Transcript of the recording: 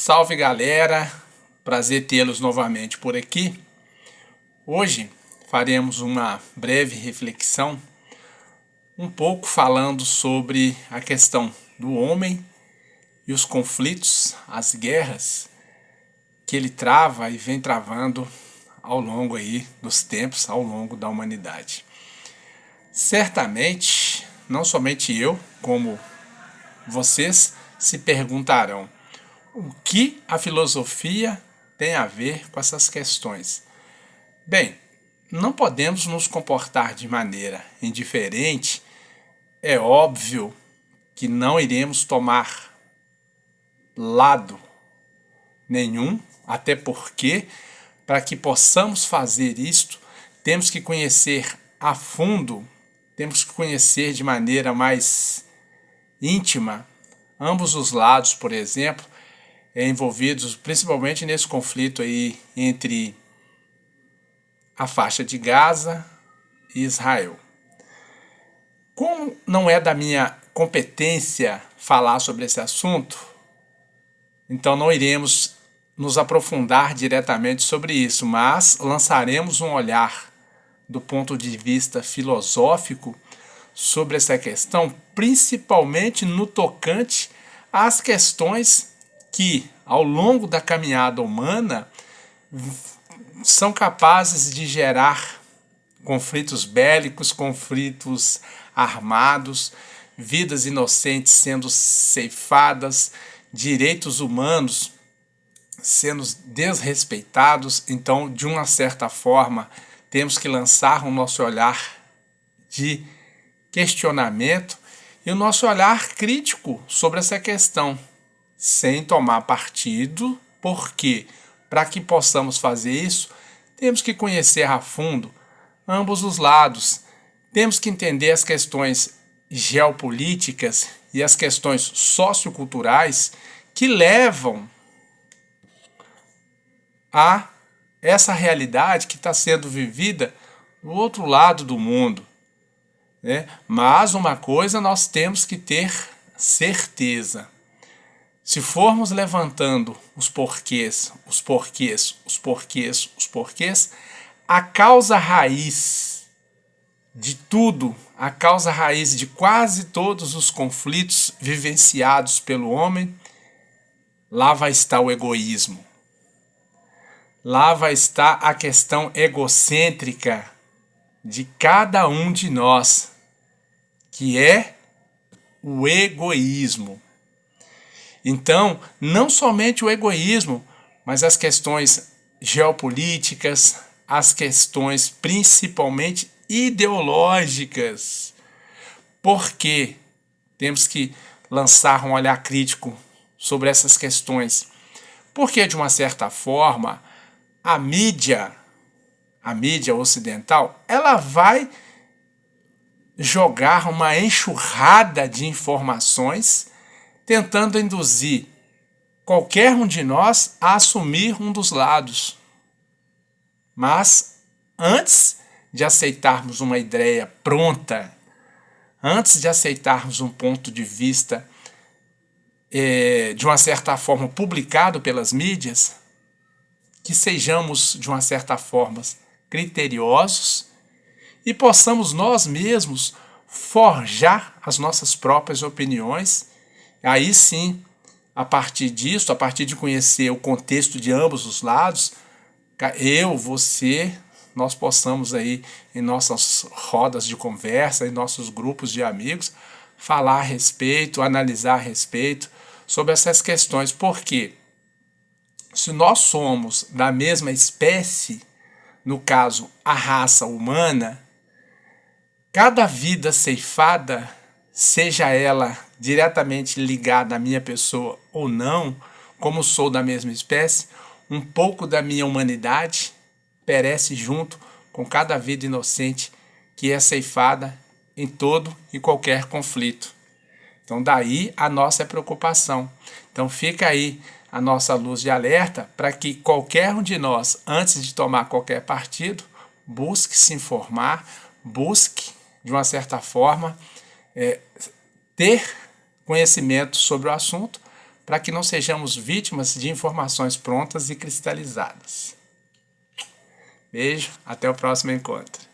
Salve galera, prazer tê-los novamente por aqui. Hoje faremos uma breve reflexão, um pouco falando sobre a questão do homem e os conflitos, as guerras que ele trava e vem travando ao longo aí dos tempos, ao longo da humanidade. Certamente, não somente eu, como vocês se perguntarão: o que a filosofia tem a ver com essas questões? Bem, não podemos nos comportar de maneira indiferente. É óbvio que não iremos tomar lado nenhum, até porque, para que possamos fazer isto, temos que conhecer a fundo, temos que conhecer de maneira mais íntima ambos os lados, por exemplo, envolvidos principalmente nesse conflito aí entre a faixa de Gaza e Israel. Como não é da minha competência falar sobre esse assunto, então não iremos nos aprofundar diretamente sobre isso, mas lançaremos um olhar do ponto de vista filosófico sobre essa questão, principalmente no tocante às questões que, ao longo da caminhada humana, são capazes de gerar conflitos bélicos, conflitos armados, vidas inocentes sendo ceifadas, direitos humanos sendo desrespeitados. Então, de uma certa forma, temos que lançar o nosso olhar de questionamento e o nosso olhar crítico sobre essa questão, sem tomar partido, porque para que possamos fazer isso, temos que conhecer a fundo ambos os lados, temos que entender as questões geopolíticas e as questões socioculturais que levam a essa realidade que está sendo vivida do outro lado do mundo, né? Mas uma coisa nós temos que ter certeza: se formos levantando os porquês, a causa raiz de tudo, a causa raiz de quase todos os conflitos vivenciados pelo homem, lá vai estar o egoísmo. Lá vai estar a questão egocêntrica de cada um de nós, que é o egoísmo. Então, não somente o egoísmo, mas as questões geopolíticas, as questões principalmente ideológicas. Por que temos que lançar um olhar crítico sobre essas questões? Porque, de uma certa forma, a mídia ocidental, ela vai jogar uma enxurrada de informações tentando induzir qualquer um de nós a assumir um dos lados. Mas antes de aceitarmos uma ideia pronta, antes de aceitarmos um ponto de vista de uma certa forma publicado pelas mídias, que sejamos de uma certa forma criteriosos e possamos nós mesmos forjar as nossas próprias opiniões. Aí sim, a partir disso, a partir de conhecer o contexto de ambos os lados, eu, você, nós possamos aí em nossas rodas de conversa, em nossos grupos de amigos, falar a respeito, analisar a respeito sobre essas questões. Por quê? Se nós somos da mesma espécie, no caso a raça humana, cada vida ceifada, seja ela diretamente ligada à minha pessoa ou não, como sou da mesma espécie, um pouco da minha humanidade perece junto com cada vida inocente que é ceifada em todo e qualquer conflito. Então daí a nossa preocupação. Então fica aí a nossa luz de alerta para que qualquer um de nós, antes de tomar qualquer partido, busque se informar, busque, de uma certa forma, ter conhecimento sobre o assunto, para que não sejamos vítimas de informações prontas e cristalizadas. Beijo, até o próximo encontro.